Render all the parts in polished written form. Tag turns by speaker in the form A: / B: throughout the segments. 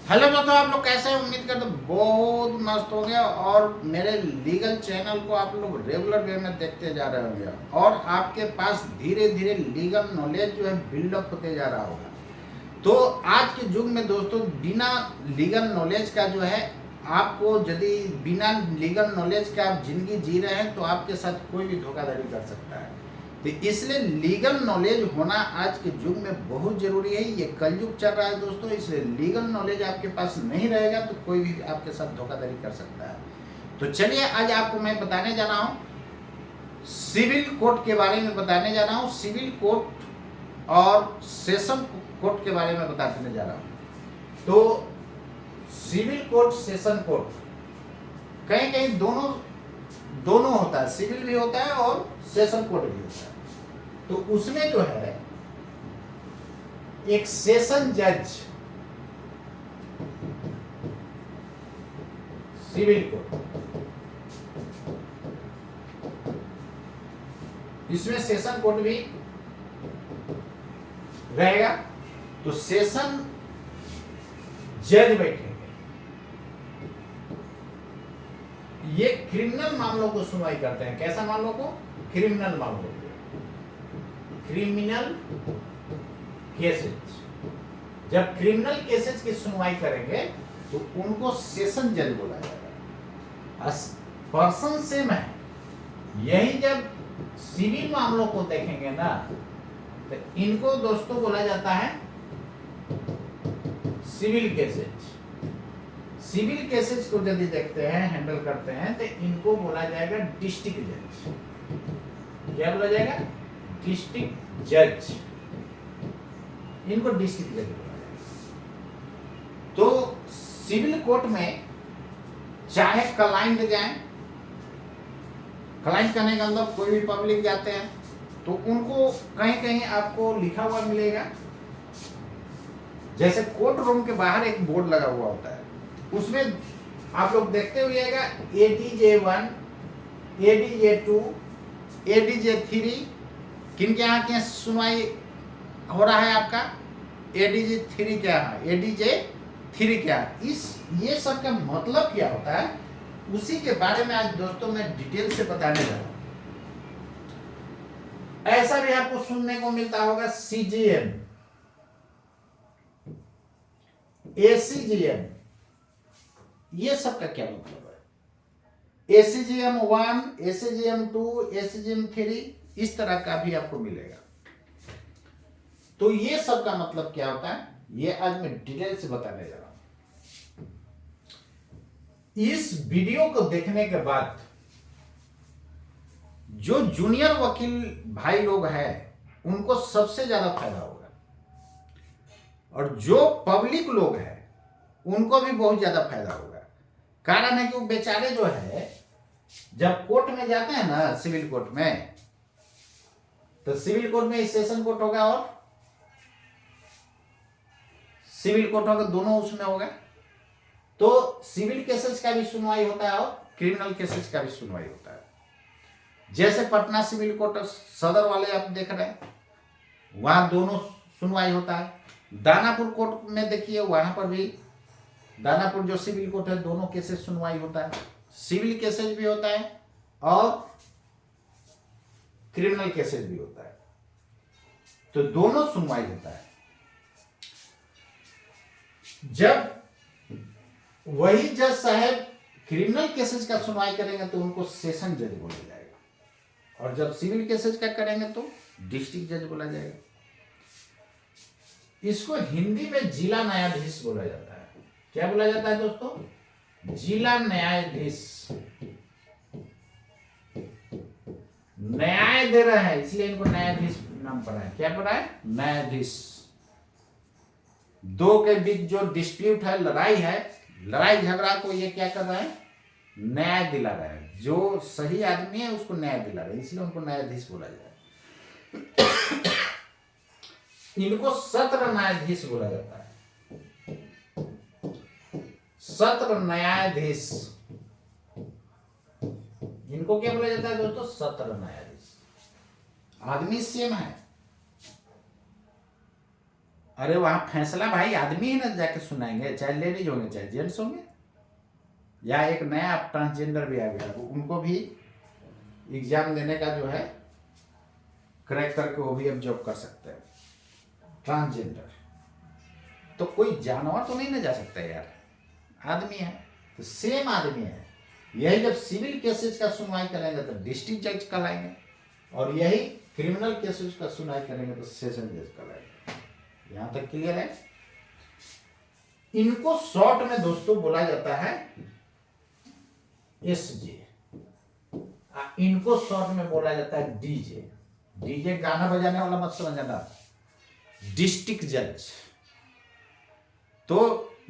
A: Hello दोस्तों, आप लोग कैसे हैं? उम्मीद करते बहुत मस्त हो गया और मेरे लीगल चैनल को आप लोग रेगुलर वे में देखते जा रहे होंगे और आपके पास धीरे धीरे लीगल नॉलेज जो है बिल्डअप होते जा रहा होगा। तो आज के युग में दोस्तों बिना लीगल नॉलेज का जो है आपको यदि बिना लीगल नॉलेज के आप जिंदगी जी रहे हैं तो आपके साथ कोई भी धोखाधड़ी कर सकता है। तो इसलिए लीगल नॉलेज होना आज के युग में बहुत जरूरी है। ये कलयुग चल रहा है दोस्तों, इसलिए लीगल नॉलेज आपके पास नहीं रहेगा तो कोई भी आपके साथ धोखाधड़ी कर सकता है। तो चलिए आज आपको मैं बताने जा रहा हूँ सिविल कोर्ट के बारे में बताने जा रहा हूँ। सिविल कोर्ट और सेशन कोर्ट के बारे में बताने जा रहा हूँ। तो सिविल कोर्ट सेशन कोर्ट कहीं कहीं दोनों दोनों होता है, सिविल भी होता है और सेशन कोर्ट भी होता है। तो उसमें जो है एक सेशन जज सिविल कोर्ट, इसमें सेशन कोर्ट भी रहेगा। तो सेशन जज बैठेंगे, ये क्रिमिनल मामलों को सुनवाई करते हैं। कैसा मामलों को? क्रिमिनल मामलों को, क्रिमिनल केसेस। जब क्रिमिनल केसेस की सुनवाई करेंगे तो उनको सेशन जज बोला जाएगा। पर्सन सेम है, यही जब सिविल मामलों को देखेंगे ना तो इनको दोस्तों बोला जाता है सिविल केसेस। सिविल केसेस को यदि देखते हैं, हैंडल करते हैं तो इनको बोला जाएगा डिस्ट्रिक्ट जज। क्या बोला जाएगा? डिस्ट्रिक्ट जज। इनको डिस्ट्रिक्ट जज बोला जाएगा। तो सिविल कोर्ट में चाहे क्लाइंट जाए, क्लाइंट करने के अंदर कोई भी पब्लिक जाते हैं तो उनको कहीं कहीं आपको लिखा हुआ मिलेगा। जैसे कोर्ट रूम के बाहर एक बोर्ड लगा हुआ होता है, उसमें आप लोग देखते हुएगा ADJ1, ADJ2, ADJ3 किन के यहाँ क्या सुनवाई हो रहा है आपका? ADJ3 क्या है, ADJ3 क्या है, ये सब का मतलब क्या होता है उसी के बारे में आज दोस्तों मैं डिटेल से बताने जा रहा हूं। ऐसा भी आपको सुनने को मिलता होगा CGM, ACGM, ये सब का क्या मतलब है? ACGM1, ACGM2, ACGM3 इस तरह का भी आपको मिलेगा। तो ये सब का मतलब क्या होता है ये आज मैं डिटेल से बताने जा रहा हूं। इस वीडियो को देखने के बाद जो जूनियर वकील भाई लोग हैं उनको सबसे ज्यादा फायदा होगा और जो पब्लिक लोग हैं उनको भी बहुत ज्यादा फायदा होगा। कारण है कि वो बेचारे जो है जब कोर्ट में जाते हैं ना, सिविल कोर्ट में, तो सिविल कोर्ट में सेशन कोर्ट होगा और सिविल कोर्ट होगा, दोनों उसमें होगा। तो सिविल केसेस का भी सुनवाई होता है और क्रिमिनल केसेस का भी सुनवाई होता है। जैसे पटना सिविल कोर्ट सदर वाले आप देख रहे हैं, वहां दोनों सुनवाई होता है। दानापुर कोर्ट में देखिए, वहां पर भी दानापुर जो सिविल कोर्ट है, दोनों केसेस सुनवाई होता है। सिविल केसेस भी होता है और क्रिमिनल केसेस भी होता है, तो दोनों सुनवाई होता है। जब वही जज साहब क्रिमिनल केसेस का सुनवाई करेंगे तो उनको सेशन जज बोला जाएगा और जब सिविल केसेस का करेंगे तो डिस्ट्रिक्ट जज बोला जाएगा। इसको हिंदी में जिला न्यायाधीश बोला जाता है। क्या बोला जाता है दोस्तों? जिला न्यायाधीश। न्याय दे रहे हैं इसलिए इनको न्यायाधीश नाम पड़ा है। क्या पड़ा है? न्यायाधीश। दो के बीच जो डिस्प्यूट है, लड़ाई है, लड़ाई झगड़ा को ये क्या कर रहा है? न्याय दिला रहा है। जो सही आदमी है उसको न्याय दिला रहा है, इसलिए उनको न्यायाधीश बोला जाए। इनको सत्र न्यायाधीश बोला जाता है। सत्र न्यायाधीश, इनको क्या बोला जाता है दोस्तों? सत्र न्यायाधीश। आदमी सेम है, अरे वहां फैसला भाई आदमी ही ना जाके सुनाएंगे, चाहे लेडीज होंगे चाहे जेंट्स होंगे। या एक नया ट्रांसजेंडर भी आ गया, उनको भी एग्जाम देने का जो है क्रैक करके वो भी अब जॉब कर सकते हैं ट्रांसजेंडर। तो कोई जानवर तो नहीं ना जा सकता यार, आदमी है तो सेम आदमी है। यही जब सिविल केसेस का सुनवाई करेंगे तो डिस्ट्रिक्ट जज कहलाएंगे, और यही क्रिमिनल केसेस का सुनवाई करेंगे तो सेशन जज कहलाएंगे। यहां तक क्लियर है। इनको शॉर्ट में दोस्तों बोला जाता है एसजे, इनको शॉर्ट में बोला जाता है डीजे। डीजे गाना बजाने वाला मत समझना, डिस्ट्रिक्ट जज। तो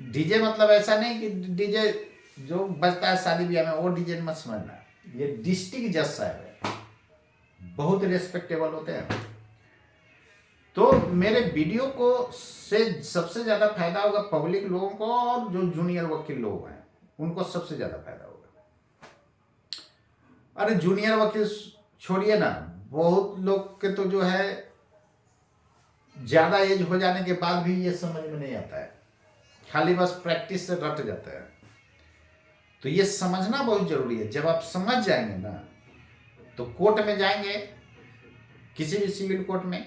A: डीजे मतलब ऐसा नहीं कि डीजे जो बजता है शादी ब्याह में वो डीजे मत समझना, ये डिस्ट्रिक्ट जज साहब है, बहुत रिस्पेक्टेबल होते हैं। तो मेरे वीडियो को से सबसे ज्यादा फायदा होगा पब्लिक लोगों को, और जो जूनियर वकील लोग हैं उनको सबसे ज्यादा फायदा होगा। अरे जूनियर वकील छोड़िए ना, बहुत लोग के तो जो है ज्यादा एज हो जाने के बाद भी ये समझ में नहीं आता है, खाली बस प्रैक्टिस से रट जाता है। तो ये समझना बहुत जरूरी है। जब आप समझ जाएंगे ना तो कोर्ट में जाएंगे, किसी भी सिविल कोर्ट में,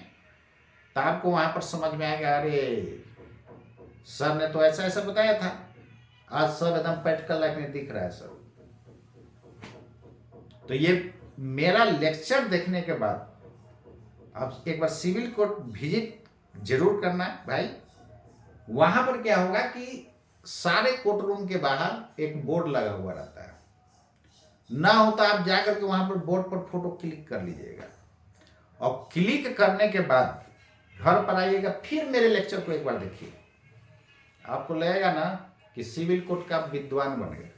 A: तो आपको वहां पर समझ में आएगा, अरे सर ने तो ऐसा ऐसा बताया था, आज सब एकदम प्रैक्टिकल लाइफ में दिख रहा है सब। तो ये मेरा लेक्चर देखने के बाद आप एक बार सिविल कोर्ट विजिट जरूर करना भाई। वहां पर क्या होगा कि सारे कोर्ट रूम के बाहर एक बोर्ड लगा हुआ रहता है, ना होता आप जाकर के वहां पर बोर्ड पर फोटो क्लिक कर लीजिएगा, और क्लिक करने के बाद घर पर आइएगा, फिर मेरे लेक्चर को एक बार देखिए, आपको लगेगा ना कि सिविल कोर्ट का विद्वान बन गया,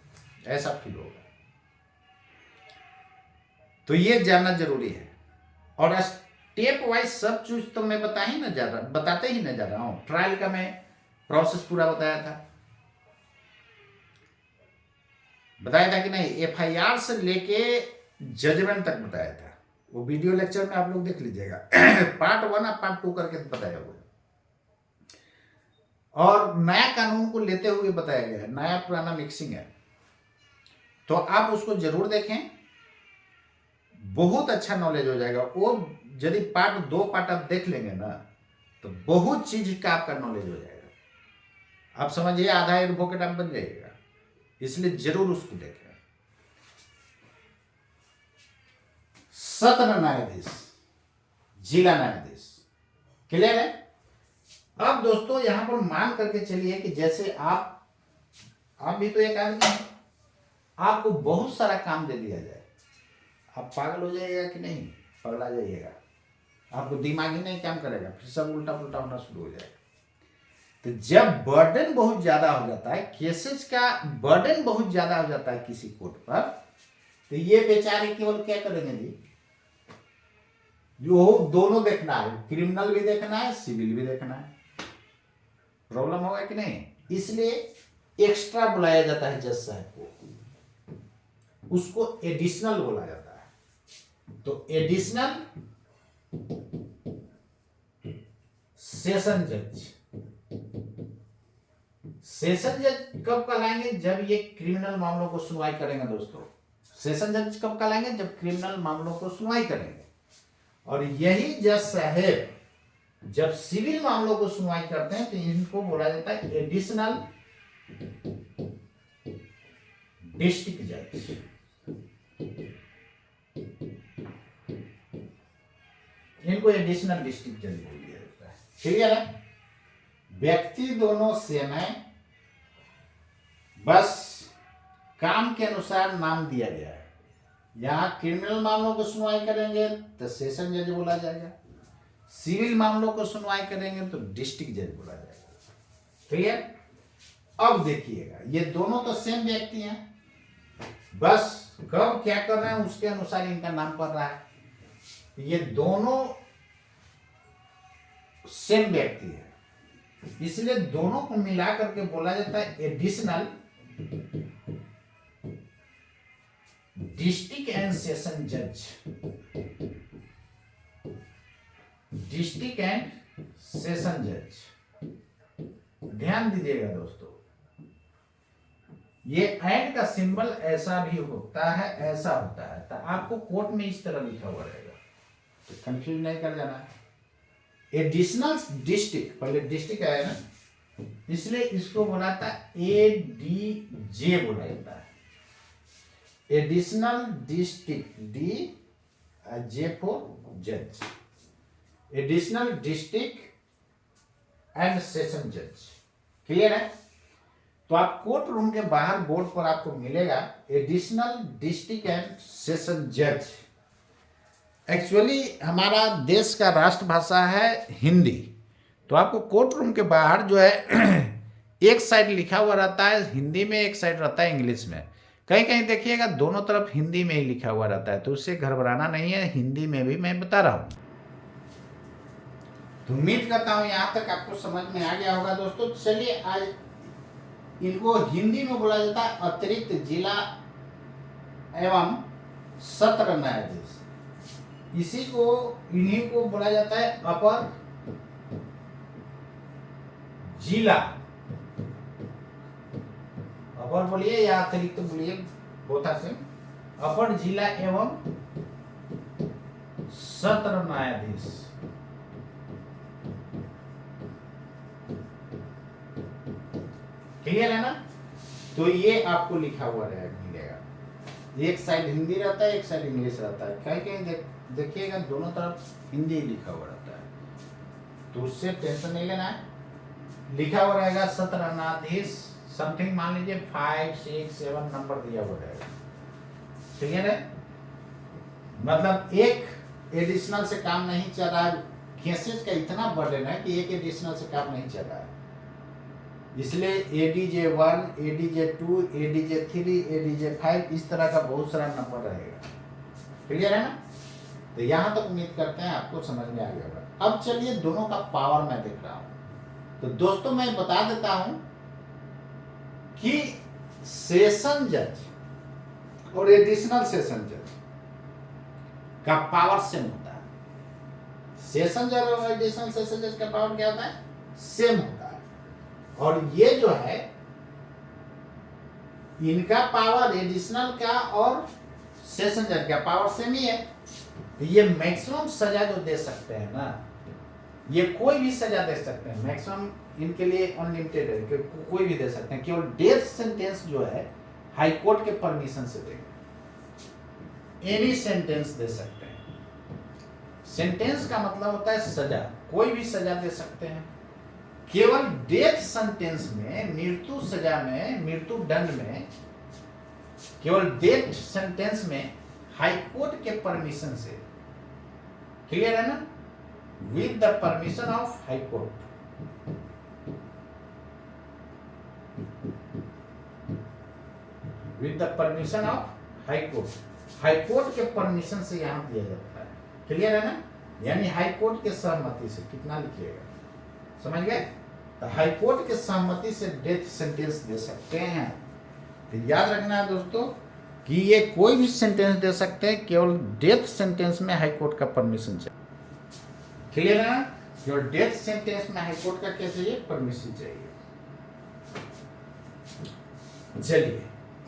A: ऐसा फील होगा। तो ये जानना जरूरी है। और स्टेप वाइज सब चीज तो मैं बताते ही ना जा रहा हूं। ट्रायल का मैं प्रोसेस पूरा बताया था कि नहीं, एफआईआर से लेके जजमेंट तक बताया था, वो वीडियो लेक्चर में आप लोग देख लीजिएगा पार्ट 1 और पार्ट 2 करके बताया हुआ है। और नया कानून को लेते हुए बताया गया है, नया पुराना मिक्सिंग है, तो आप उसको जरूर देखें, बहुत अच्छा नॉलेज हो जाएगा वो। यदि पार्ट 2 पार्ट आप देख लेंगे ना तो बहुत चीज का आपका नॉलेज हो जाएगा। आप समझिए आधा एडवोकेट आप बन जाइएगा, इसलिए जरूर उसको देखें। सत्र न्यायाधीश, जिला न्यायाधीश, क्लियर है। अब दोस्तों यहां पर मान करके चलिए कि जैसे आप भी तो एक आदमी हैं, आपको बहुत सारा काम दे दिया जाए, आप पागल हो जाइएगा कि नहीं, पगला जाइएगा, आपको दिमाग ही नहीं काम करेगा, फिर सब उल्टा पुल्टा होना शुरू हो जाएगा। तो जब बर्डन बहुत ज्यादा हो जाता है, केसेस का बर्डन बहुत ज्यादा हो जाता है किसी कोर्ट पर, तो ये बेचारे केवल क्या करेंगे जी, जो दोनों देखना है, क्रिमिनल भी देखना है, सिविल भी देखना है, प्रॉब्लम होगा कि नहीं। इसलिए एक्स्ट्रा बुलाया जाता है जज साहब को, उसको एडिशनल बोला जाता है। तो एडिशनल सेशन जज, सेशन जज कब कहलाएंगे, जब ये क्रिमिनल मामलों को सुनवाई करेंगे दोस्तों। सेशन जज कब कहलाएंगे, जब क्रिमिनल मामलों को सुनवाई करेंगे। और यही जज साहब जब सिविल मामलों को सुनवाई करते हैं तो इनको बोला जाता है एडिशनल डिस्ट्रिक्ट जज। इनको एडिशनल डिस्ट्रिक्ट जज बोल दिया जाता है, क्लियर है। व्यक्ति दोनों सेम है, बस काम के अनुसार नाम दिया गया है। यहां क्रिमिनल मामलों को सुनवाई करेंगे तो सेशन जज बोला जाएगा, सिविल मामलों को सुनवाई करेंगे तो डिस्ट्रिक्ट जज बोला जाएगा, क्लियर। अब देखिएगा ये दोनों तो सेम व्यक्ति हैं, बस कब क्या कर रहे हैं उसके अनुसार इनका नाम पड़ रहा है। ये दोनों सेम व्यक्ति है, इसलिए दोनों को मिला करके बोला जाता है एडिशनल डिस्ट्रिक्ट एंड सेशन जज। डिस्ट्रिक्ट एंड सेशन जज, ध्यान दीजिएगा दोस्तों, ये एंड का सिंबल ऐसा भी होता है, ऐसा होता है, तो आपको कोट में इस तरह लिखा हुआ रहेगा, तो कंफ्यूज नहीं कर जाना। एडिशनल डिस्ट्रिक्ट, पहले डिस्ट्रिक्ट आया ना, इसलिए इसको बोला था ADJ बोला जाता है, एडिशनल डिस्ट्रिक्ट, DJ फॉर जज, एडिशनल डिस्ट्रिक्ट एंड सेशन जज। क्लियर है? तो आप कोर्ट रूम के बाहर बोर्ड पर आपको मिलेगा एडिशनल डिस्ट्रिक्ट एंड सेशन जज। एक्चुअली हमारा देश का राष्ट्रभाषा है हिंदी, तो आपको कोर्ट रूम के बाहर जो है एक साइड लिखा हुआ रहता है हिंदी में, एक साइड रहता है इंग्लिश में। कहीं कहीं देखिएगा दोनों तरफ हिंदी में ही लिखा हुआ रहता है, तो उससे घबराना नहीं है, हिंदी में भी मैं बता रहा हूं। तो उम्मीद करता हूं यहां तक आपको समझ में आ गया होगा दोस्तों। चलिए आज इनको हिंदी में बोला जाता है अतिरिक्त जिला एवं सत्र न्यायाधीश, इन्हीं को बोला जाता है अपर जिला, अपर बोलिए या अतिरिक्त बोलिए, बोथा से अपर जिला एवं सत्र न्यायाधीश। क्लियर है ना? तो ये आपको लिखा हुआ मिलेगा, एक साइड हिंदी रहता है, एक साइड इंग्लिश रहता है। कहीं कहीं देखिएगा दोनों तरफ हिंदी लिखा हुआ रहता है, तो उससे टेंशन नहीं लेना है। लिखा हुआ रहेगा सत्र न्यायाधीश समथिंग, मान लीजिए 5, 6, 7 नंबर दिया हुआ रहेगा। क्लियर है? मतलब एक एडिशनल से काम नहीं चल रहा है, केसेस का इतना बर्डन है कि एक एडिशनल से काम नहीं चल रहा है, इसलिए ADJ1, ADJ2, ADJ3, ADJ5 इस तरह का बहुत सारा नंबर रहेगा। क्लियर है ना? तो यहां तक उम्मीद करते हैं आपको समझ में आ गया होगा। अब चलिए दोनों का पावर मैं देख रहा हूं, तो दोस्तों मैं बता देता हूं कि सेशन जज और एडिशनल सेशन जज का पावर सेम होता है। सेशन जज और एडिशनल सेशन जज का पावर क्या होता है? सेम होता है। और ये जो है इनका पावर, एडिशनल का और सेशन जज का पावर सेम ही है। ये मैक्सिमम सजा जो दे सकते हैं ना, ये कोई भी सजा दे सकते हैं, मैक्सिमम इनके लिए अनलिमिटेड है, कोई भी दे सकते हैं। केवल डेथ सेंटेंस जो है हाई कोर्ट के परमिशन से देंगे, एनी सेंटेंस दे सकते हैं। सेंटेंस का मतलब होता है सजा, कोई भी सजा दे सकते हैं। केवल डेथ सेंटेंस में, मृत्यु सजा में, मृत्यु दंड में, केवल डेथ सेंटेंस में हाई कोर्ट के परमिशन से। क्लियर है ना? With the permission of high court. With the permission of high court, high court के परमिशन से यहां दिया जाता है। क्लियर है ना? यानी हाई कोर्ट के सहमति से। कितना लिखिएगा, समझ गए? तो हाई कोर्ट के सहमति से डेथ सेंटेंस दे सकते हैं। तो याद रखना है दोस्तों कि ये कोई भी सेंटेंस दे सकते हैं, केवल डेथ सेंटेंस में हाई कोर्ट का परमिशन चाहिए। क्लियर है? केवल डेथ सेंटेंस में हाई कोर्ट का क्या चाहिए? परमिशन चाहिए। चलिए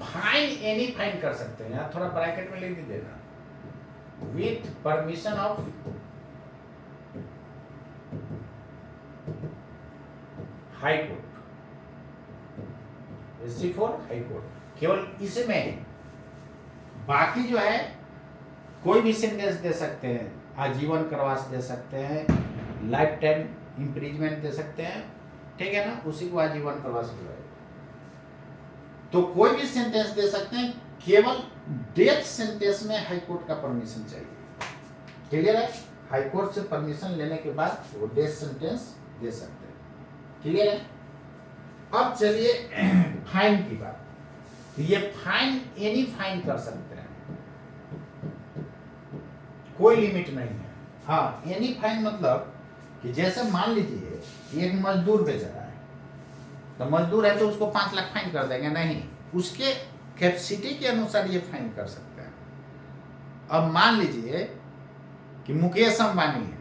A: फाइन, एनी फाइन कर सकते हैं, थोड़ा ब्रैकेट में लिख दीजिएगा, with permission of high court, SC for high court. केवल इसमें, बाकी जो है कोई भी सेंटेंस दे सकते हैं, आजीवन कारावास दे सकते हैं, लाइफ टाइम इम्प्रिजमेंट दे सकते हैं, ठीक है ना? उसी को आजीवन कारावास बुलाएगा। तो कोई भी सेंटेंस दे सकते हैं, केवल डेथ सेंटेंस में हाई कोर्ट का परमिशन चाहिए। क्लियर है? हाई कोर्ट से परमिशन लेने के बाद वो डेथ सेंटेंस दे सकते हैं। क्लियर है? अब चलिए फाइन की बात। ये फाइन, एनी फाइन कर सकते हैं, कोई लिमिट नहीं है। हाँ, एनी फाइन मतलब कि जैसे मान लीजिए एक मजदूर बेच रहा है, तो मजदूर है तो उसको 5 लाख फाइन कर देंगे? नहीं, उसके कैपेसिटी के अनुसार ये फाइन कर सकते हैं। अब मान लीजिए कि मुकेश अंबानी है,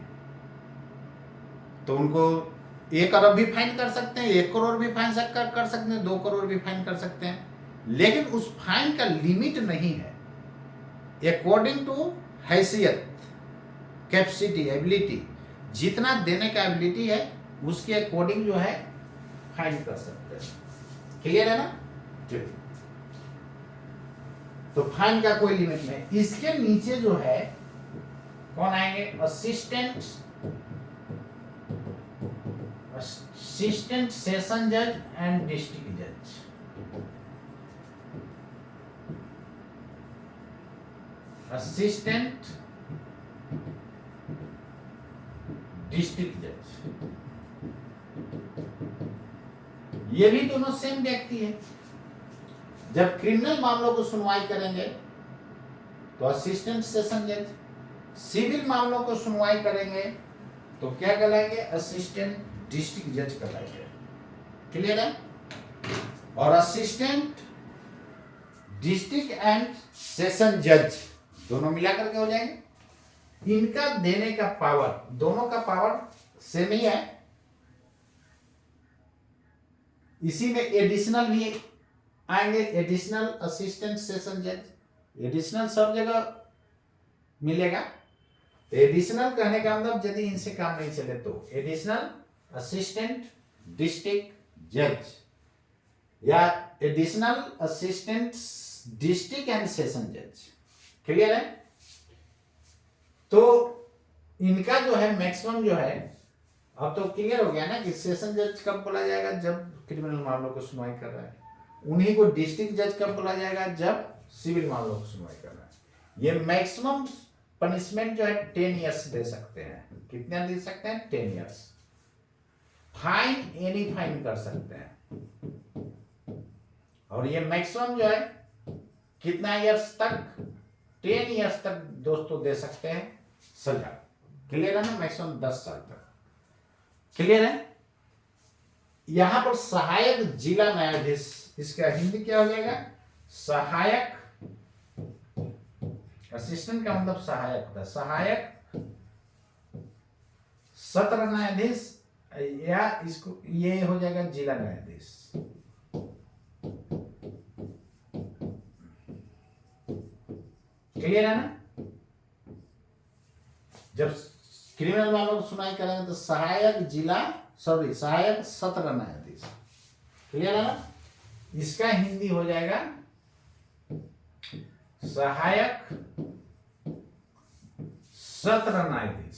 A: तो उनको 1 अरब भी फाइन कर सकते हैं, 1 करोड़ भी फाइन कर सकते हैं, 2 करोड़ भी फाइन कर सकते हैं, लेकिन उस फाइन का लिमिट नहीं है। अकॉर्डिंग टू हैसियत, कैपेसिटी, एबिलिटी, जितना देने का एबिलिटी है उसके अकॉर्डिंग जो है फाइन कर सकते हैं। क्लियर है ना? तो फाइन का कोई लिमिट नहीं। इसके नीचे जो है कौन आएंगे? असिस्टेंट सेशन जज एंड डिस्ट्रिक्ट जज। असिस्टेंट डिस्ट्रिक्ट जज, ये भी दोनों सेम व्यक्ति है। जब क्रिमिनल मामलों को सुनवाई करेंगे तो असिस्टेंट सेशन जज, सिविल मामलों को सुनवाई करेंगे तो क्या कहलाएंगे? असिस्टेंट डिस्ट्रिक्ट जज कहलाएंगे। क्लियर है? और असिस्टेंट डिस्ट्रिक्ट एंड सेशन जज दोनों मिलाकर के हो जाएंगे। इनका देने का पावर, दोनों का पावर सेम ही है। इसी में एडिशनल भी आएंगे, एडिशनल असिस्टेंट सेशन जज। एडिशनल सब जगह मिलेगा। एडिशनल कहने का मतलब यदि इनसे काम नहीं चले तो एडिशनल असिस्टेंट डिस्ट्रिक्ट जज या additional assistant district and session जज। क्लियर है? तो इनका जो है मैक्सिमम जो है, अब तो क्लियर हो गया ना कि सेशन जज कब बोला जाएगा? जब क्रिमिनल मामलों को सुनवाई कर रहा है। उन्हीं को डिस्ट्रिक्ट जज कब बोला जाएगा? जब सिविल मामलों को सुनवाई कर रहा है। ये मैक्सिमम पनिशमेंट जो है 10 ईयर्स दे सकते हैं। कितना दे सकते हैं? 10 ईयर्स। फाइन एनी फाइन कर सकते हैं। और ये मैक्सिमम जो है कितना ईयर्स तक? 10 ईयर्स तक दोस्तों दे सकते हैं सजा। क्लियर है ना? मैक्सिमम 10 साल तक। क्लियर है? यहां पर सहायक जिला न्यायाधीश, इसका हिंदी क्या हो जाएगा? सहायक। असिस्टेंट का मतलब सहायक होता है। सहायक सत्र न्यायाधीश, या इसको ये हो जाएगा जिला न्यायाधीश। क्लियर है ना? जब क्रिमिनल मामलों को सुनवाई करेंगे तो सहायक सत्र न्यायाधीश। क्लियर है ना? इसका हिंदी हो जाएगा सहायक सत्र न्यायाधीश।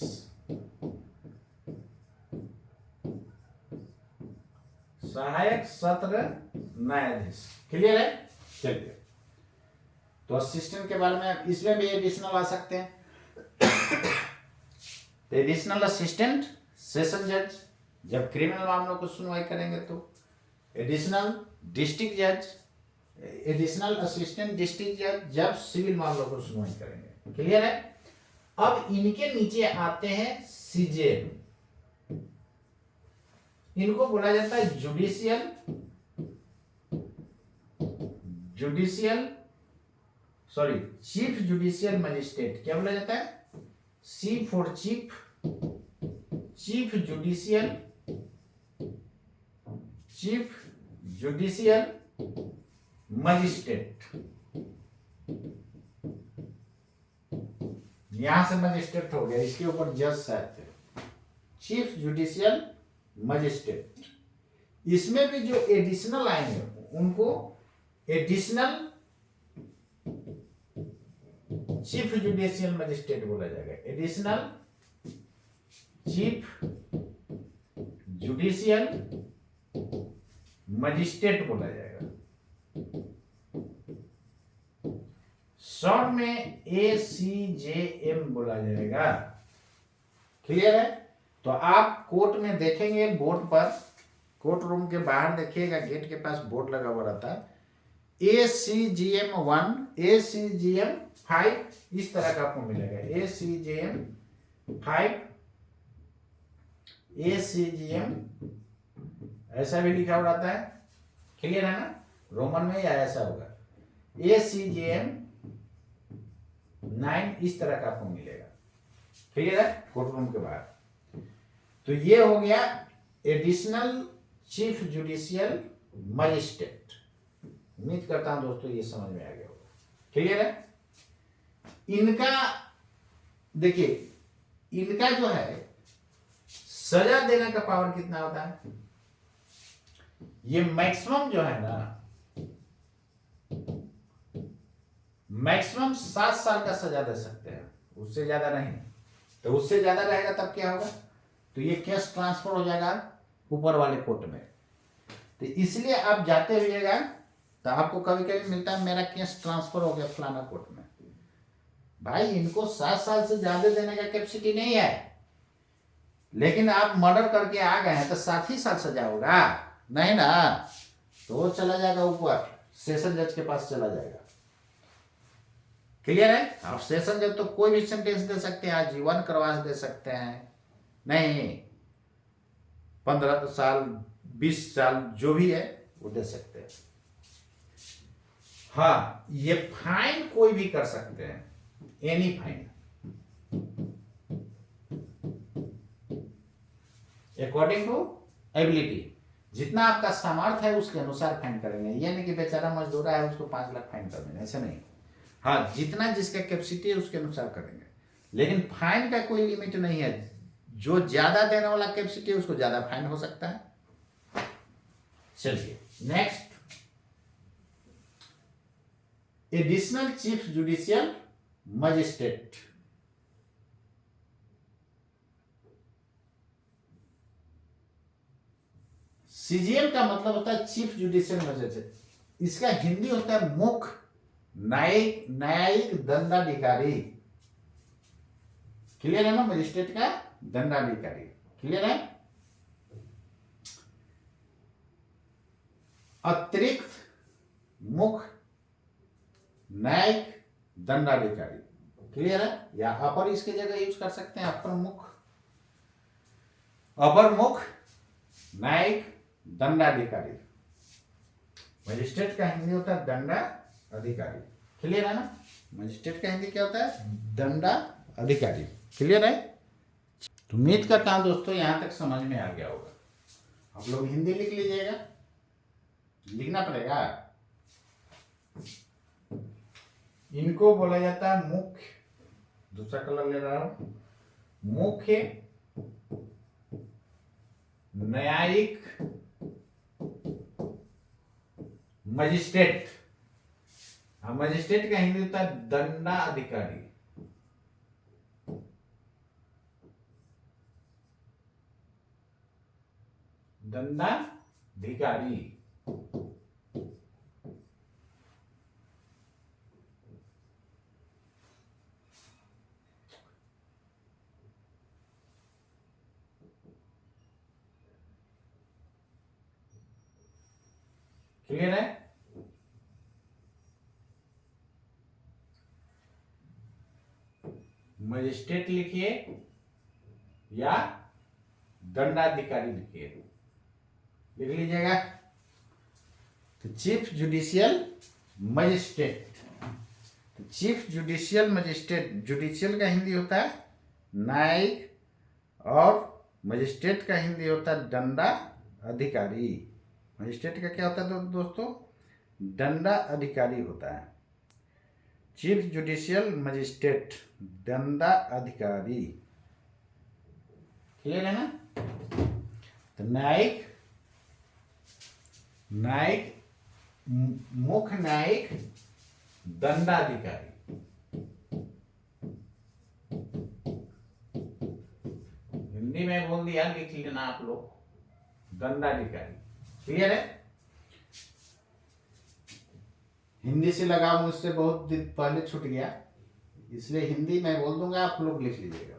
A: सहायक सत्र न्यायाधीश। क्लियर है? चलिए, तो असिस्टेंट के बारे में इसमें भी एडिशनल आ सकते हैं। तो एडिशनल असिस्टेंट सेशन जज जब क्रिमिनल मामलों को सुनवाई करेंगे तो, एडिशनल डिस्ट्रिक्ट जज, एडिशनल असिस्टेंट डिस्ट्रिक्ट जज जब सिविल मामलों को सुनवाई करेंगे। क्लियर है? अब इनके नीचे आते हैं सीजेएम। इनको बोला जाता है चीफ जुडिशियल मजिस्ट्रेट। क्या बोला जाता है? सी फॉर चीफ जुडिशियल मजिस्ट्रेट। यहां से मजिस्ट्रेट हो गया, इसके ऊपर जज साहब थे। Chief judicial magistrate. इसमें भी जो एडिशनल आएंगे उनको एडिशनल चीफ जुडिशियल मजिस्ट्रेट बोला जाएगा। एडिशनल चीफ जुडिशियल मजिस्ट्रेट बोला जाएगा। शॉर्ट में ACJM बोला जाएगा। क्लियर है? तो आप कोर्ट में देखेंगे, बोर्ड पर, कोर्ट रूम के बाहर देखिएगा, गेट के पास बोर्ड लगा हुआ रहता है। ACGM 1, ACGM 5, इस तरह का आपको मिलेगा। ACGM 5, ACGM ऐसा भी लिखा हुआ रहता है। क्लियर है ना? रोमन में या ऐसा होगा। ACGM 9 इस तरह का आपको मिलेगा। क्लियर है? कोर्ट रूम के बाहर। तो ये हो गया एडिशनल चीफ जुडिशियल मजिस्ट्रेट। उम्मीद करता हूं दोस्तों ये समझ में आ गया होगा, क्लियर है। इनका देखिए, इनका जो है सजा देने का पावर कितना होता है, ये मैक्सिमम जो है ना, मैक्सिमम 7 साल का सजा दे सकते हैं, उससे ज्यादा नहीं। तो उससे ज्यादा रहेगा तब क्या होगा, तो ये केस ट्रांसफर हो जाएगा ऊपर वाले कोर्ट में। तो इसलिए आप जाते हुएगा तो आपको कभी कभी मिलता है मेरा केस ट्रांसफर हो गया फलाना कोर्ट में। भाई इनको 7 साल से ज्यादा देने का कैपेसिटी नहीं है, लेकिन आप मर्डर करके आ गए हैं तो 7 ही साल सजा होगा नहीं ना, तो वो चला जाएगा ऊपर, सेशन जज के पास चला जाएगा। क्लियर है। आप सेशन जज तो कोई भी सेंटेंस दे सकते हैं, आजीवन कारावास दे सकते हैं, नहीं 15 साल 20 साल जो भी है वो दे सकते हैं। हाँ, ये फाइन कोई भी कर सकते हैं, any fine, according to ability. जितना आपका सामर्थ्य है उसके अनुसार फाइन करेंगे, ये नहीं कि बेचारा मजदूर है उसको 5 लाख फाइन कर देंगे, ऐसा नहीं। हाँ, जितना जिसका कैपेसिटी है उसके अनुसार करेंगे, लेकिन फाइन का कोई लिमिट नहीं है। जो ज्यादा देने वाला कैपेसिटी है उसको ज्यादा फाइन हो सकता है। चलिए next, additional chief judicial magistrate. CGM का मतलब होता है चीफ जुडिशियल मजिस्ट्रेट। इसका हिंदी होता है मुख्य न्यायिक दंडाधिकारी। क्लियर है ना, मजिस्ट्रेट का दंडाधिकारी, क्लियर है। अतिरिक्त मुख्य न्यायिक दंडाधिकारी, क्लियर है। या अपर इसके जगह यूज कर सकते हैं, अपर मुख्य न्यायिक दंडाधिकारी। मजिस्ट्रेट का हिंदी होता है दंडा अधिकारी, क्लियर है ना। मजिस्ट्रेट का हिंदी क्या होता है, दंडा अधिकारी, क्लियर है। तो उम्मीद करता हूं दोस्तों यहां तक समझ में आ गया होगा। आप लोग हिंदी लिख लीजिएगा, लिखना पड़ेगा। इनको बोला जाता है मुख्य, दूसरा कलर ले रहा हूं, मुख्य न्यायिक मजिस्ट्रेट। मजिस्ट्रेट का हिंदी होता है दंडा अधिकारी। दंडाधिकारी, क्लियर है। मजिस्ट्रेट लिखिए या दंडाधिकारी लिखिए, लिख लीजिएगा। तो चीफ जुडिशियल मजिस्ट्रेट, तो चीफ जुडिशियल मजिस्ट्रेट, जुडिशियल का हिंदी होता है न्यायिक, और मजिस्ट्रेट का हिंदी होता है दंडा अधिकारी। मजिस्ट्रेट का क्या होता है दोस्तों, दंडा अधिकारी होता है। चीफ जुडिशियल मजिस्ट्रेट, दंडा अधिकारी, क्लियर है ना। तो न्यायिक मुख्य न्यायिक दंडाधिकारी, हिंदी में बोल दिया, लिख लेना आप लोग, दंडाधिकारी, क्लियर है। हिंदी से लगाव मुझसे बहुत दिन पहले छूट गया, इसलिए हिंदी में बोल दूंगा, आप लोग लिख लीजिएगा।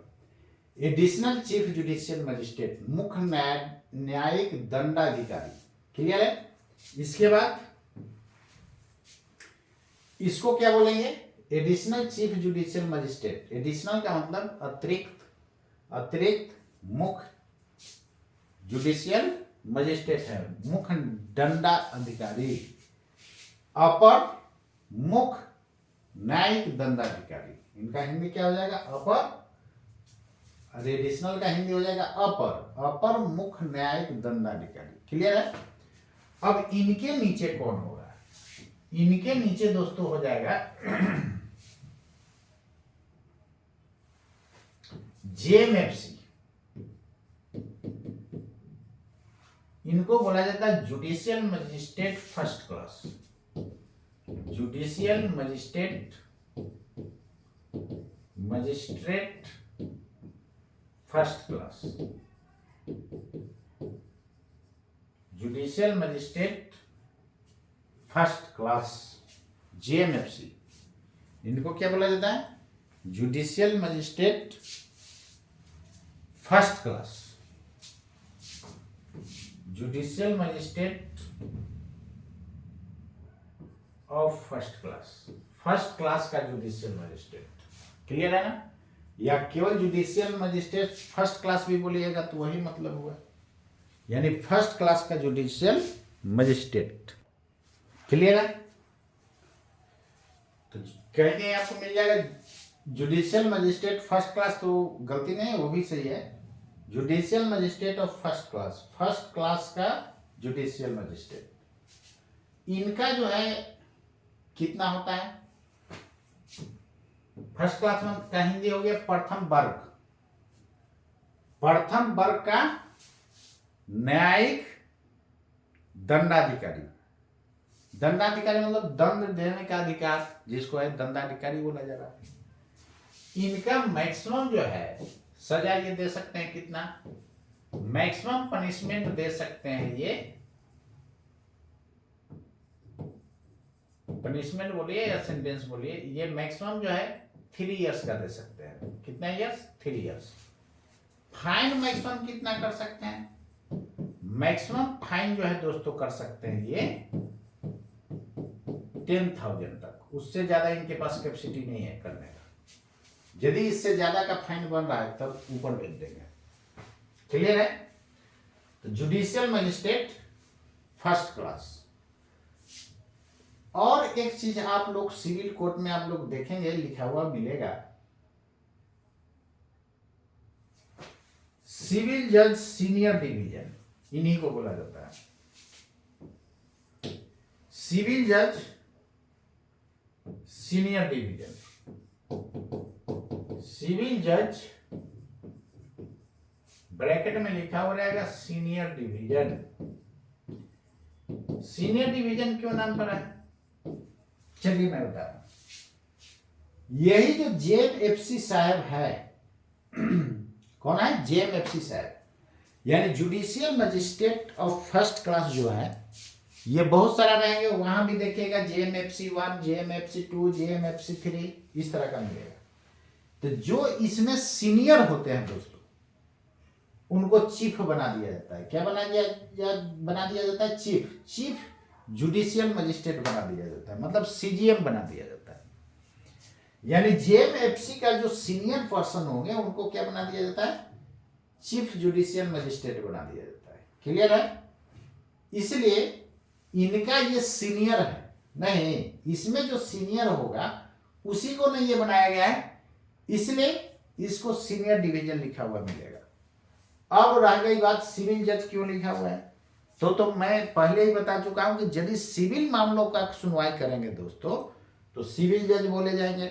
A: एडिशनल चीफ जुडिशियल मजिस्ट्रेट, मुख्य न्यायिक दंडाधिकारी, क्लियर है। इसके बाद इसको क्या बोलेंगे, additional chief judicial magistrate. Additional का मतलब अतिरिक्त मुख्य जुडिशियल मजिस्ट्रेट है, मुख्य दंडा अधिकारी। अपर मुख्य न्यायिक दंडाधिकारी, इनका हिंदी क्या हो जाएगा, अपर और एडिशनल का हिंदी हो जाएगा अपर, अपर मुख्य न्यायिक दंडाधिकारी। क्लियर है? अब इनके नीचे कौन होगा? इनके नीचे दोस्तों हो जाएगा जेएमएफसी। इनको बोला जाता है judicial magistrate first class, judicial magistrate first class, judicial magistrate first class, JMFC. इनको क्या बोला जाता है? Judicial magistrate first class, judicial magistrate of first class, first class का जुडिशियल मजिस्ट्रेट। क्लियर है ना? या केवल जुडिशियल मजिस्ट्रेट फर्स्ट क्लास भी बोलिएगा तो वही मतलब हुआ, यानी फर्स्ट क्लास का जुडिशियल मजिस्ट्रेट। क्लियर है? तो कहेंगे आपको मिल जाएगा जुडिशियल मजिस्ट्रेट फर्स्ट क्लास, तो गलती नहीं है, वो भी सही है। Judicial magistrate of first class, first class का जुडिशियल मजिस्ट्रेट। इनका जो है कितना होता है? फर्स्ट क्लास में का हिंदी हो गया प्रथम वर्ग, प्रथम वर्ग का न्यायिक दंडाधिकारी। दंडाधिकारी मतलब दंड देने का अधिकार, जिसको है दंडाधिकारी बोला जा रहा है। इनका मैक्सिमम जो है सजा ये दे सकते हैं कितना? मैक्सिमम पनिशमेंट दे सकते हैं ये, पनिशमेंट बोलिए या सेंटेंस बोलिए, ये मैक्सिमम जो है 3 इयर्स का दे सकते हैं। कितना इयर्स? 3 इयर्स। फाइन मैक्सिमम कितना कर सकते हैं? मैक्सिमम फाइन जो है दोस्तों कर सकते हैं ये 10,000 तक, उससे ज्यादा इनके पास कैपेसिटी नहीं है करने का। यदि इससे ज्यादा का फाइन बन रहा है तब ऊपर भेज देंगे। क्लियर है? तो जुडिशियल मजिस्ट्रेट फर्स्ट क्लास। और एक चीज आप लोग सिविल कोर्ट में आप लोग देखेंगे लिखा हुआ मिलेगा, सिविल जज सीनियर डिवीजन, इन्हीं को बोला जाता है सिविल जज सीनियर डिवीजन। सिविल जज ब्रैकेट में लिखा हो रहेगा सीनियर डिवीजन। सीनियर डिवीजन क्यों नाम पड़ा है? चलिए मैं बता रहा हूं। यही जो जेएमएफसी साहब है कौन है? जेएमएफसी साहब, यानी judicial magistrate of first class जो है, ये बहुत सारा रहेंगे, वहां भी देखिएगा जेएमएफसी 1, जेएमएफसी 2, जेएमएफसी 3, इस तरह का मिलेगा। तो जो इसमें सीनियर होते हैं दोस्तों, उनको चीफ बना दिया जाता है। क्या बना दिया जाता है? चीफ जुडिशियल मजिस्ट्रेट बना दिया जाता है, मतलब सीजीएम बना दिया जाता है। यानी जेएमएफसी का जो सीनियर पर्सन होंगे उनको क्या बना दिया जाता है? चीफ जुडिशियल मजिस्ट्रेट बना दिया जाता है। क्लियर है? इसलिए इनका ये सीनियर है नहीं, इसमें जो सीनियर होगा उसी को नहीं ये बनाया गया है, इसलिए इसको सीनियर डिवीजन लिखा हुआ मिलेगा। अब रह गई बात सिविल जज क्यों लिखा हुआ है, तो मैं पहले ही बता चुका हूं कि यदि सिविल मामलों का सुनवाई करेंगे दोस्तों तो सिविल जज बोले जाएंगे,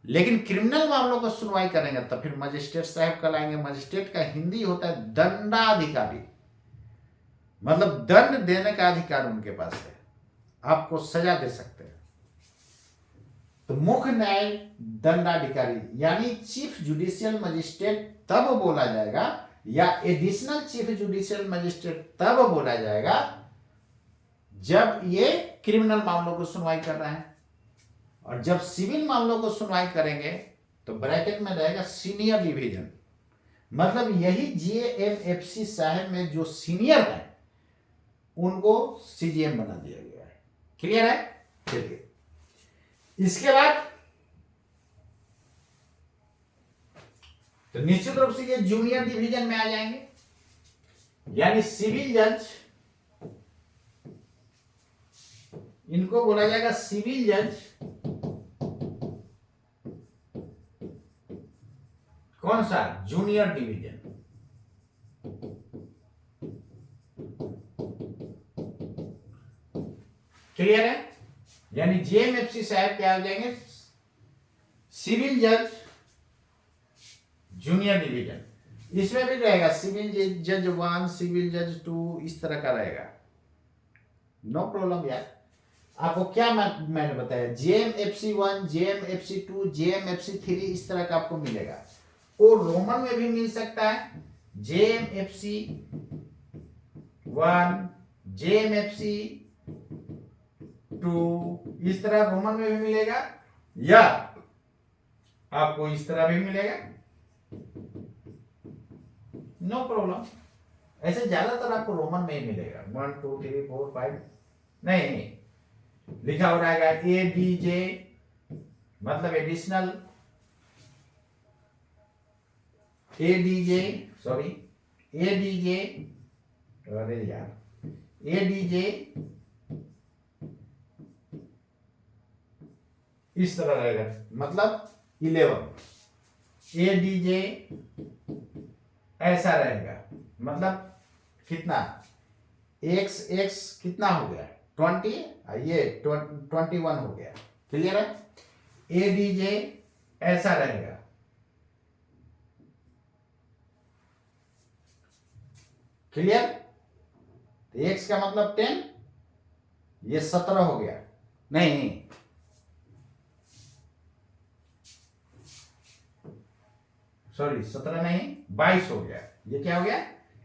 A: लेकिन क्रिमिनल मामलों का सुनवाई करेंगे तो फिर मजिस्ट्रेट साहब कहलाएंगे। मजिस्ट्रेट का हिंदी होता है दंडाधिकारी, मतलब दंड देने का अधिकार उनके पास है, आपको सजा दे सकते हैं। तो मुख्य न्याय दंडाधिकारी यानी चीफ जुडिशियल मजिस्ट्रेट तब बोला जाएगा, या एडिशनल चीफ जुडिशियल मजिस्ट्रेट तब बोला जाएगा जब ये क्रिमिनल मामलों को सुनवाई कर रहे हैं। और जब सिविल मामलों को सुनवाई करेंगे तो ब्रैकेट में रहेगा सीनियर डिवीजन, मतलब यही जेएमएफसी साहब में जो सीनियर है उनको सीजीएम बना दिया गया है। क्लियर है? चलिए इसके बाद तो निश्चित रूप से ये जूनियर डिवीजन में आ जाएंगे, यानी सिविल जज, इनको बोला जाएगा सिविल जज कौन सा? Junior division. क्लियर है? यानी जेएमएफसी साहब क्या हो जाएंगे? सिविल जज जूनियर डिवीजन। इसमें भी रहेगा सिविल जज 1, सिविल जज 2, इस तरह का रहेगा। नो प्रॉब्लम यार। आपको क्या मैंने बताया, जेएमएफसी 1, जेएमएफसी 2, जेएमएफसी 3, इस तरह का आपको मिलेगा। और रोमन में भी मिल सकता है, जेएमएफसी 1, जेएमएफसी 2, इस तरह रोमन में भी मिलेगा, या आपको इस तरह भी मिलेगा। No problem. ऐसे ज्यादातर आपको रोमन में ही मिलेगा। 1 2 3 4 5 नहीं, लिखा हो रहेगा एडीजे, मतलब एडिशनल, एडीजे, सॉरी एडीजे, अरे यार, एडीजे इस तरह रहेगा, मतलब 11। एडीजे ऐसा रहेगा, मतलब कितना, एक्स एक्स कितना हो गया 20, ये 21 हो गया। क्लियर है? एडीजे ऐसा रहेगा, क्लियर? एक्स का मतलब 10, ये 17 हो गया, नहीं सॉरी 17 नहीं 22 हो गया। ये क्या हो गया?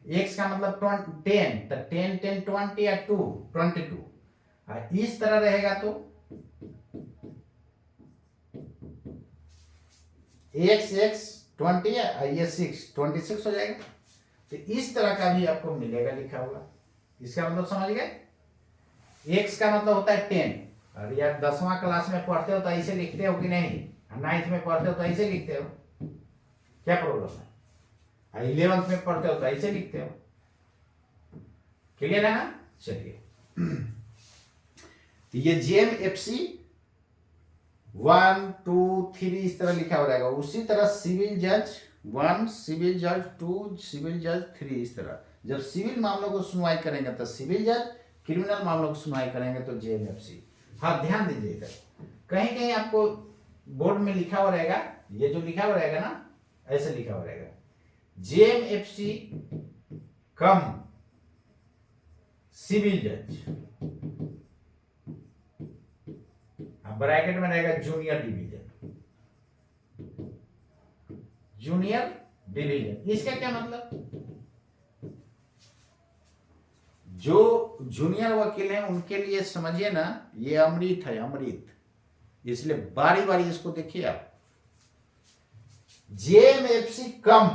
A: एक्स का मतलब 10, तो 10 10 20 या 2 22। इस तरह रहेगा तो एक्स एक्स 20, ये 26 हो जाएगा। तो इस तरह का भी आपको मिलेगा लिखा हुआ। इसका मतलब समझ गए? एक्स का मतलब होता है 10। और यार 10वां क्लास में पढ़ते हो तो ऐसे लिखते हो कि नहीं? 9th में पढ़ते हो तो ऐसे लिखते हो, क्या प्रॉब्लम है? 11th में पढ़ते हो तो ऐसे लिखते हो। क्लियर है ना? चलिए, तो ये जेएमएफसी 1 2 3 इस तरह लिखा हो रहेगा। उसी तरह सिविल जज 1, सिविल जज 2, सिविल जज 3, इस तरह। जब सिविल मामलों को सुनवाई करेंगे तो सिविल जज, क्रिमिनल मामलों को सुनवाई करेंगे तो जेएमएफसी। हाँ, ध्यान दीजिएगा, कहीं कहीं आपको बोर्ड में लिखा हुआ रहेगा, ये जो लिखा हुआ रहेगा ना, ऐसे लिखा हुआ रहेगा जेएमएफसी कम सिविल जज, ब्रैकेट में रहेगा जूनियर डिवीजन, जूनियर डिवीजन। इसका क्या मतलब? जो जूनियर वकील हैं उनके लिए समझिए ना, ये अमृत है, अमृत। इसलिए बारी बारी इसको देखिए आप। जेएमएफसी कम,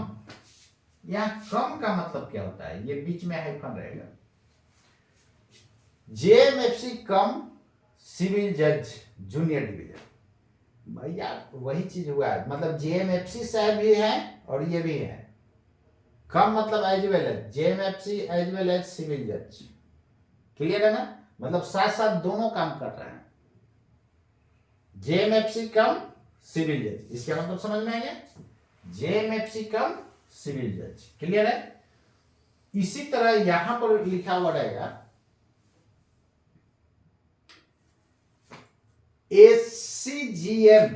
A: यहां कम का मतलब क्या होता है? ये बीच में हाइफन रहेगा। जेएमएफसी कम सिविल जज जूनियर डिवीजन। भैया वही चीज हुआ है, मतलब जेएमएफसी साहब भी है और ये भी है। कम मतलब as well as JMFC as well as civil जज। क्लियर है ना? मतलब साथ साथ दोनों काम कर रहे हैं। जेएमएफसी कम सिविल जज, इसका मतलब समझ में आ गया? जेएमएफसी कम सिविल जज। क्लियर है? इसी तरह यहां पर लिखा हुआ रहेगा एसीजीएम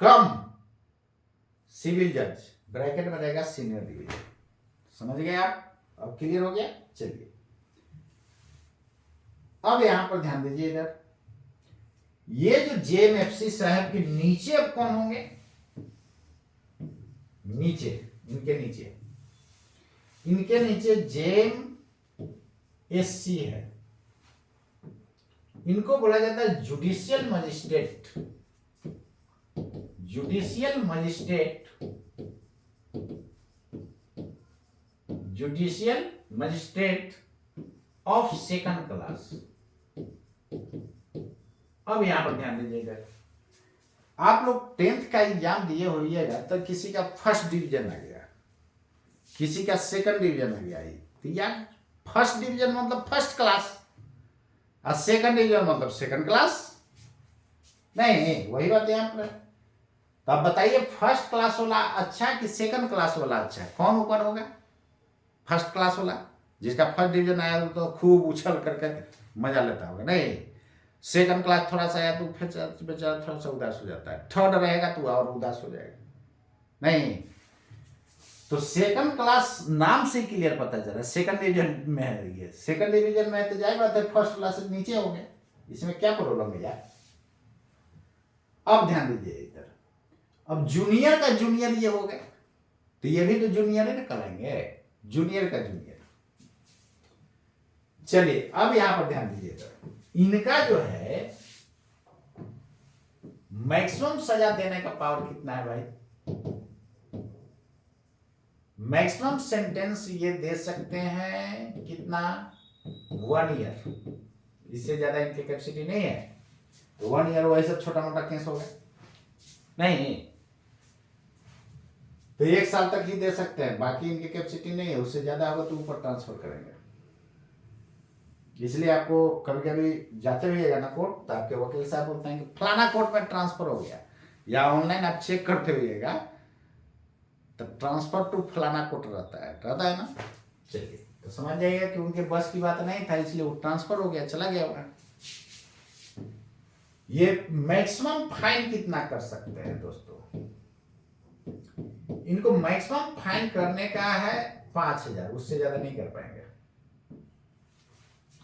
A: कम सिविल जज, ब्रैकेट में रहेगा सीनियर डिवीजन। समझ गए आप? अब क्लियर हो गया? चलिए, अब यहां पर ध्यान दीजिए इधर, ये जो जेएमएफसी साहब के नीचे अब कौन होंगे? नीचे, इनके नीचे जेएमएससी है। इनको बोला जाता है judicial magistrate, judicial magistrate, judicial magistrate of second class. अब यहां पर ध्यान दीजिएगा, आप लोग 10th का एग्जाम दिए होइएगा तो किसी का फर्स्ट डिवीजन आ गया, किसी का सेकंड डिवीजन आ गया। तो यार फर्स्ट डिवीजन मतलब फर्स्ट क्लास और सेकंड डिवीजन मतलब सेकंड क्लास, नहीं वही बात है यहाँ पर। तो अब बताइए फर्स्ट क्लास वाला अच्छा कि सेकंड क्लास वाला अच्छा है, कौन ऊपर होगा? फर्स्ट क्लास वाला, जिसका फर्स्ट डिवीजन आया तो खूब उछल करके मजा लेता होगा। नहीं, सेकंड क्लास थोड़ा सा आया तो फिर बेचारा थोड़ा सा उदास हो जाता है, थर्ड रहेगा तो और उदास हो जाएगा। नहीं, तो सेकंड क्लास नाम से क्लियर पता चल रहा है सेकंड डिवीजन में है। ये सेकंड डिवीजन में है तो जाए बात है फर्स्ट क्लास से नीचे हो गए, इसमें क्या प्रॉब्लम है यार? अब ध्यान दीजिए इधर, अब जूनियर का जूनियर ये हो गया, तो ये भी तो जूनियर है ना, करेंगे जूनियर का जूनियर। चलिए अब यहां पर ध्यान दीजिएगा, इनका जो है मैक्सिमम सजा देने का पावर कितना है भाई? मैक्सिमम सेंटेंस ये दे सकते हैं कितना? 1 ईयर, इससे ज्यादा इनकी कैपेसिटी नहीं है। तो 1 ईयर वैसे छोटा मोटा केस हो गया, नहीं तो 1 साल तक ही दे सकते हैं, बाकी इनकी कैपेसिटी नहीं है, उससे ज्यादा होगा तो ऊपर ट्रांसफर करेंगे। इसलिए आपको कभी कभी जाते हुए ना कोर्ट, तो आपके वकील साहब बोलते हैं कि फलाना कोर्ट में ट्रांसफर हो गया, या ऑनलाइन आप चेक करते हुएगा तो ट्रांसफर टू फलाना कोर्ट रहता है ना। चलिए तो समझ जाइएगा कि उनके बस की बात नहीं था, इसलिए वो ट्रांसफर हो गया, चला गया वहां। ये मैक्सिमम फाइन कितना कर सकते हैं दोस्तों? इनको मैक्सिमम फाइन करने का है 5,000, उससे ज्यादा नहीं कर पाएंगे,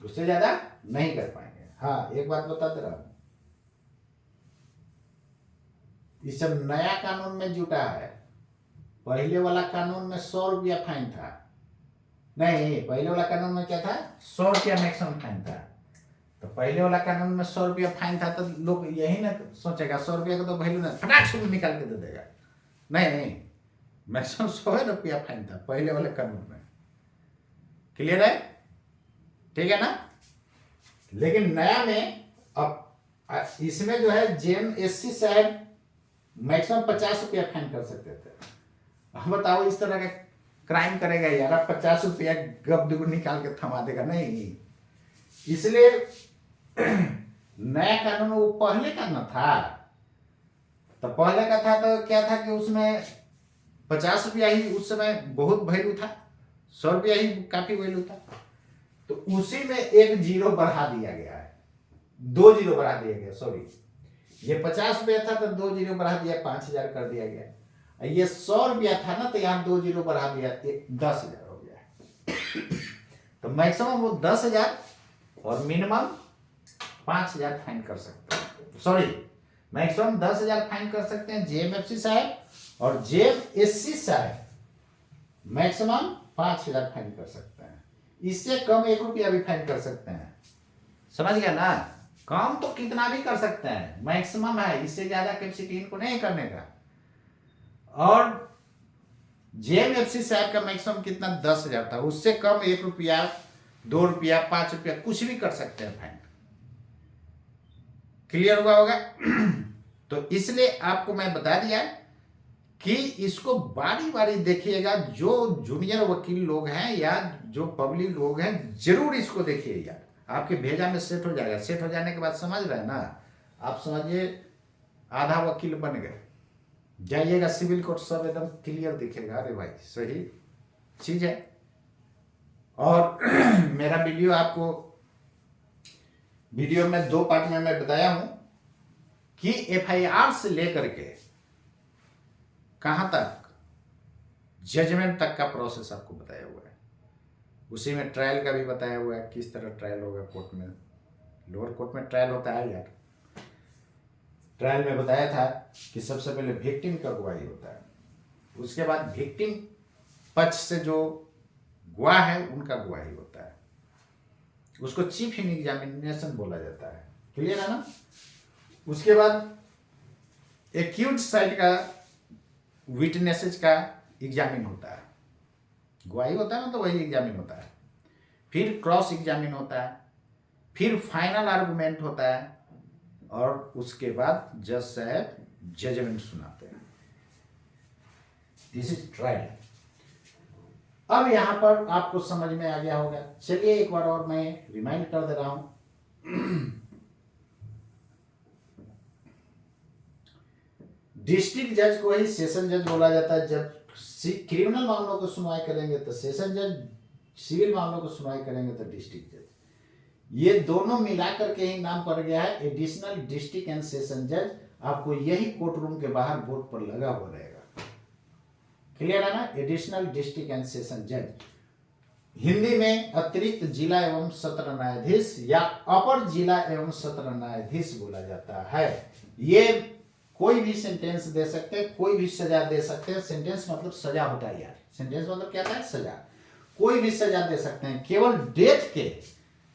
A: उससे ज्यादा नहीं कर पाएंगे। हाँ एक बात बता दे रहा हूं, ये सब नया कानून में जुटा है। पहले वाला कानून में 100 रुपया फाइन था, नहीं पहले वाला कानून में क्या था? 100 रुपया मैक्सिमम फाइन था। तो पहले वाला कानून में 100 रुपया फाइन था, तो लोग यही ना सोचेगा 100 रुपया का तो वैल्यू ना, फटाक से निकाल के दे देगा। नहीं, मैक्सिमम 100 रुपया फाइन था पहले वाले कानून में। क्लियर है? ठीक है ना? लेकिन नया में अब इसमें जो है जेएमएससी साहब मैक्सिमम 50 रुपया फाइन कर सकते थे। अब बताओ इस तरह का क्राइम करेगा यार, आप 50 रुपया गब निकाल के थमा देगा? नहीं, इसलिए नया कानून वो पहले का न था। तो पहले का था तो क्या था कि उसमें 50 रुपया ही उस समय बहुत वैल्यू था, 100 रुपया ही काफी वैल्यू था। तो उसी में एक जीरो बढ़ा दिया गया है, 2 जीरो बढ़ा दिया गया, सॉरी ये 50 रुपया था तो 2 जीरो बढ़ा दिया, 5,000 कर दिया गया। ये 100 रुपया था ना, तो यहाँ 2 जीरो बढ़ा दिया, 10,000 हो गया। तो मैक्सिमम वो 10,000 और मिनिमम 5,000 फाइन कर सकते हैं। सॉरी, मैक्सिमम 10,000 फाइन कर सकते हैं जेएमएफसी साहब, और जेएमएससी साहब मैक्सिमम 5,000 फाइन कर सकते हैं। इससे कम 1 रुपया भी फाइन कर सकते हैं। समझ गया ना? कम तो कितना भी कर सकते हैं, मैक्सिमम है, इससे ज्यादा कैपेसिटी इनको नहीं करने का। और जेएमएफसी साहब का मैक्सिमम कितना? 10,000 था, उससे कम 1 रुपया, 2 रुपया, 5 रुपया कुछ भी कर सकते हैं फाइन। क्लियर हुआ होगा? तो इसलिए आपको मैं बता दिया कि इसको बारी बारी देखिएगा। जो जूनियर वकील लोग हैं या जो पब्लिक लोग हैं, जरूर इसको देखिए यार, आपके भेजा में सेट हो जाएगा। सेट हो जाने के बाद समझ रहे हैं ना, आप समझिए आधा वकील बन गए। जाइएगा सिविल कोर्ट, सब एकदम क्लियर दिखेगा। अरे भाई सही चीज है। और मेरा वीडियो आपको, वीडियो में 2 पार्ट में मैं बताया हूं कि एफआईआर से लेकर के कहां तक जजमेंट तक का प्रोसेस आपको बताया हुआ है। उसी में ट्रायल का भी बताया हुआ है, किस तरह ट्रायल होगा कोर्ट में। लोअर कोर्ट में ट्रायल होता है यार। ट्रायल में बताया था कि सबसे पहले विक्टिम का गवाही होता है, उसके बाद विक्टिम पक्ष से जो गवाह है उनका गवाही होता है, उसको चीफ इन एग्जामिनेशन बोला जाता है। क्लियर है ना? उसके बाद एक्यूज साइड का विटनेसेस का एग्जामिन होता है, गवाही होता है ना, तो वही एग्जामिन होता है। फिर क्रॉस एग्जामिन होता है, फिर फाइनल आर्गुमेंट होता है, और उसके बाद जज साहब जजमेंट सुनाते हैं। This is trial. अब यहां पर आपको समझ में आ गया होगा। चलिए एक बार और मैं रिमाइंड कर दे रहा हूं। डिस्ट्रिक्ट जज को ही सेशन जज बोला जाता है। जब क्रिमिनल मामलों को सुनवाई करेंगे तो सेशन जज, सिविल मामलों को सुनवाई करेंगे तो डिस्ट्रिक्ट जज। ये दोनों मिलाकर के ही नाम पड़ गया है एडिशनल डिस्ट्रिक्ट एंड सेशन जज। आपको यही कोर्ट रूम के बाहर बोर्ड पर लगा हुआ रहेगा। क्लियर है ना? एडिशनल डिस्ट्रिक्ट एंड सेशन जज। हिंदी में अतिरिक्त जिला एवं सत्र न्यायाधीश या अपर जिला एवं सत्र न्यायाधीश बोला जाता है। ये कोई भी सेंटेंस दे सकते हैं, कोई भी सजा दे सकते हैं। सेंटेंस मतलब सजा होता है यार। सेंटेंस मतलब क्या था? सजा। कोई भी सजा दे सकते हैं। केवल डेथ के,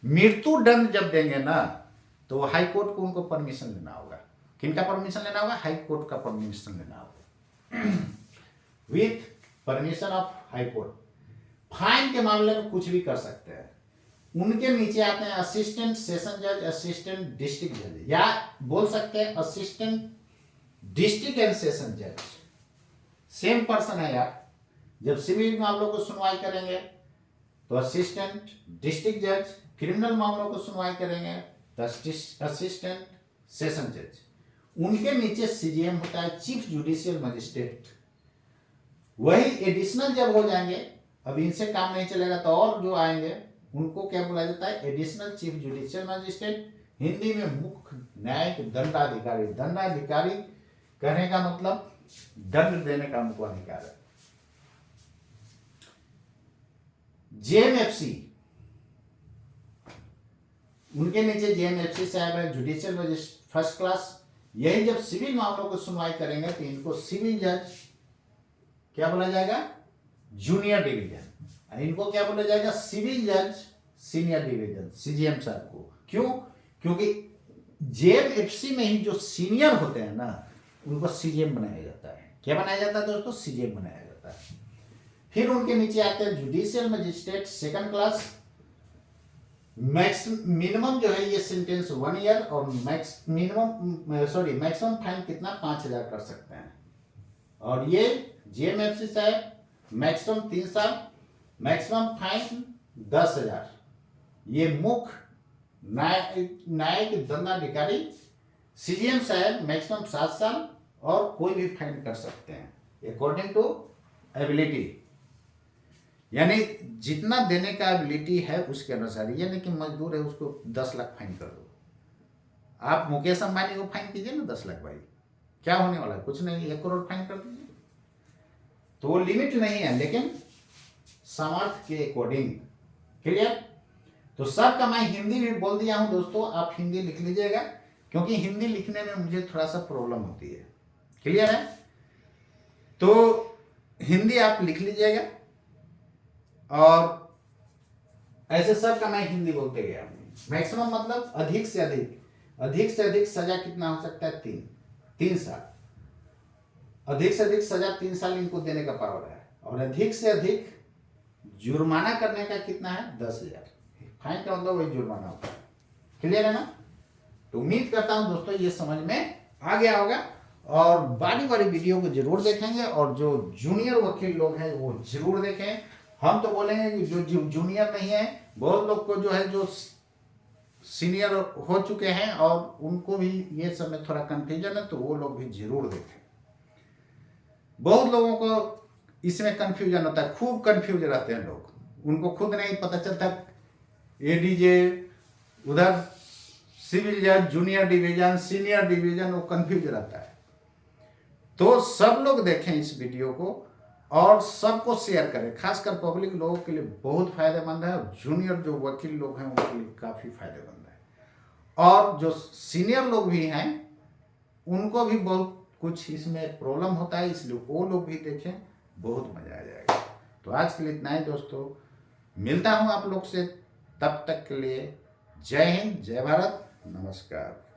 A: मृत्यु दंड जब देंगे ना तो हाई कोर्ट को उनको परमिशन लेना होगा। किनका परमिशन लेना होगा? हाई कोर्ट का परमिशन लेना होगा with permission of high court. Fine के मामले में कुछ भी कर सकते हैं। उनके नीचे आते हैं असिस्टेंट सेशन जज, असिस्टेंट डिस्ट्रिक्ट जज, या बोल सकते हैं असिस्टेंट डिस्ट्रिक्ट एंड सेशन जज। सेम पर्सन है यार। जब सिविल मामलों को सुनवाई करेंगे तो असिस्टेंट डिस्ट्रिक्ट जज, क्रिमिनल मामलों को सुनवाई करेंगे तो असिस्टेंट सेशन जज। उनके नीचे सीजीएम होता है, चीफ जुडिशियल मजिस्ट्रेट। वही एडिशनल जब हो जाएंगे, अब इनसे काम नहीं चलेगा तो और जो आएंगे उनको क्या बोला जाता है? Additional chief judicial magistrate. Hindi में मुख्य न्यायिक दंडाधिकारी। दंडाधिकारी कहने का मतलब दंड देने का उनको अधिकार है। जेएमएफसी, उनके नीचे जेएमएफसी साहब है, जुडिशियल मजिस्ट्रेट फर्स्ट क्लास। यही जब सिविल मामलों को सुनवाई करेंगे तो इनको सिविल जज क्या बोला जाएगा? Junior division. इनको क्या बोला जाएगा? सिविल जज सीनियर डिवीजन, सीजीएम साहब को। क्यों? क्योंकि जेएमएफसी में ही जो सीनियर होते हैं ना उनको सीजीएम बनाया जाता है। क्या बनाया जाता है दोस्तों? सीजीएम बनाया जाता है। फिर उनके नीचे आते हैं judicial magistrate second class. Minimum जो है ये सेंटेंस 1 ईयर और मैक्सिमम फाइन कितना? 5,000 कर सकते हैं। और ये जेएमएफसी साहब मैक्सिमम 3 साल, मैक्सिमम फाइन 10,000। ये मुख्य न्यायिक दंडाधिकारी सीजीएम साहब मैक्सिमम 7 साल और कोई भी फाइन कर सकते हैं अकॉर्डिंग टू एबिलिटी। यानी जितना देने का एबिलिटी है उसके अनुसार। यानी कि मजदूर है उसको 10 लाख फाइन कर दो। आप मुकेश अंबानी को फाइन कीजिए ना 10 लाख, भाई क्या होने वाला है? कुछ नहीं, 1 करोड़ फाइन कर दीजिए। तो वो लिमिट नहीं है, लेकिन सामर्थ्य के अकॉर्डिंग। क्लियर? तो सबका मैं हिंदी भी बोल दिया हूं दोस्तों, आप हिंदी लिख लीजिएगा क्योंकि हिंदी लिखने में मुझे थोड़ा सा प्रॉब्लम होती है। क्लियर है? तो हिंदी आप लिख लीजिएगा और ऐसे सबका मैं हिंदी बोलते गया। मैक्सिमम मतलब अधिक से अधिक सजा कितना हो सकता है? 3 साल। अधिक से अधिक सजा 3 साल इनको देने का पावर है। और अधिक से अधिक जुर्माना करने का कितना है? 10,000। फाइन का मतलब वही जुर्माना होता है। क्लियर है ना? तो उम्मीद करता हूं दोस्तों ये समझ में आ गया होगा और बारी बारी वीडियो को जरूर देखेंगे। और जो जूनियर वकील लोग हैं वो जरूर देखें। हम तो बोलेंगे कि जो जूनियर नहीं है, बहुत लोग को जो है जो सीनियर हो चुके हैं और उनको भी ये सब में थोड़ा कंफ्यूजन है, तो वो लोग भी जरूर देखें। बहुत लोगों को इसमें कंफ्यूजन होता है, खूब कंफ्यूज रहते हैं लोग, उनको खुद नहीं पता चलता। एडीजे, उधर सिविल जज, जूनियर डिवीजन, सीनियर डिवीजन, वो कंफ्यूज रहता है। तो सब लोग देखें इस वीडियो को और सबको शेयर करें। खासकर पब्लिक लोगों के लिए बहुत फायदेमंद है और जूनियर जो वकील लोग हैं उनके लिए काफ़ी फायदेमंद है। और जो सीनियर लोग भी हैं उनको भी बहुत कुछ इसमें प्रॉब्लम होता है, इसलिए वो लोग भी देखें, बहुत मजा आ जाएगा। तो आज के लिए इतना ही दोस्तों, मिलता हूँ आप लोग से, तब तक के लिए जय हिंद, जय भारत, नमस्कार।